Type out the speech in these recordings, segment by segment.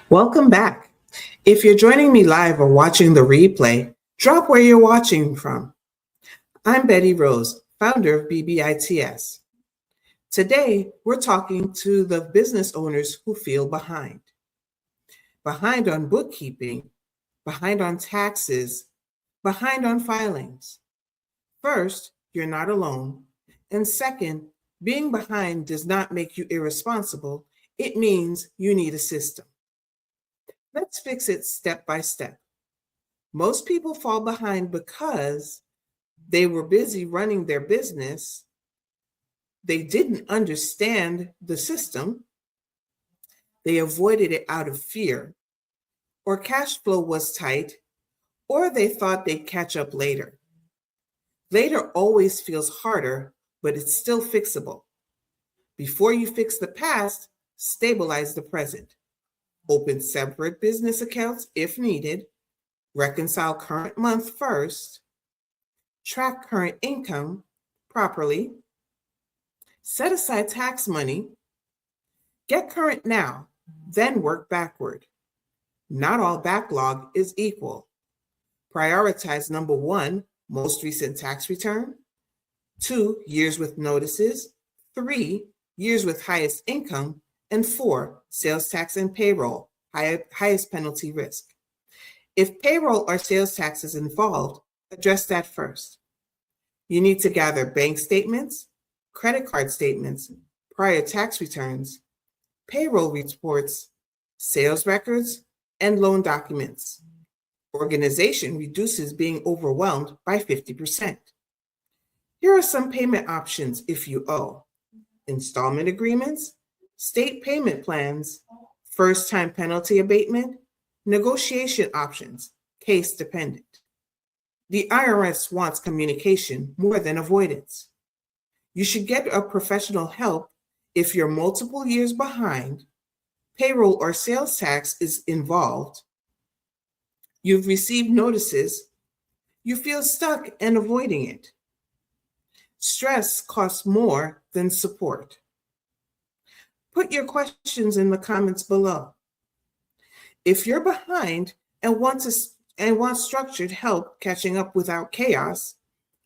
Welcome back. If you're joining me live or watching the replay, drop where you're watching from. I'm Betty Rose, founder of BBITS. Today, we're talking to the business owners who feel behind. Behind on bookkeeping, behind on taxes, behind on filings. First, you're not alone. And second, being behind does not make you irresponsible. It means you need a system. Let's fix it step by step. Most people fall behind because they were busy running their business. They didn't understand the system. They avoided it out of fear, or cash flow was tight, or they thought they'd catch up later. Later always feels harder, but it's still fixable. Before you fix the past, stabilize the present. Open separate business accounts if needed. Reconcile current month first. Track current income properly. Set aside tax money. Get current now, then work backward. Not all backlog is equal. Prioritize number 1, most recent tax return. 2, years with notices. 3, years with highest income. And 4, sales tax and payroll, highest penalty risk. If payroll or sales tax is involved, address that first. You need to gather bank statements, credit card statements, prior tax returns, payroll reports, sales records, and loan documents. Organization reduces being overwhelmed by 50%. Here are some payment options if you owe: installment agreements, state payment plans, first-time penalty abatement, negotiation options, case dependent. The IRS wants communication more than avoidance. You should get a professional help if you're multiple years behind, payroll or sales tax is involved, you've received notices, you feel stuck and avoiding it. Stress costs more than support. Put your questions in the comments below. If you're behind and want structured help catching up without chaos,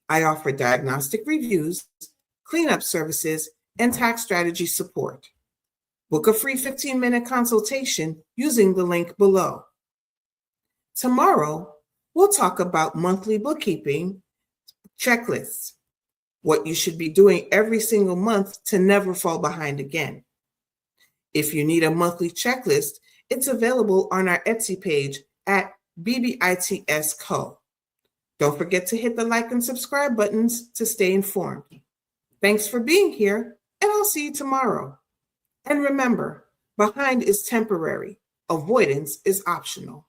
I offer diagnostic reviews, cleanup services, and tax strategy support. Book a free 15-minute consultation using the link below. Tomorrow, we'll talk about monthly bookkeeping checklists, what you should be doing every single month to never fall behind again. If you need a monthly checklist, it's available on our Etsy page at BBITS Co. Don't forget to hit the like and subscribe buttons to stay informed. Thanks for being here, and I'll see you tomorrow. And remember, behind is temporary, avoidance is optional.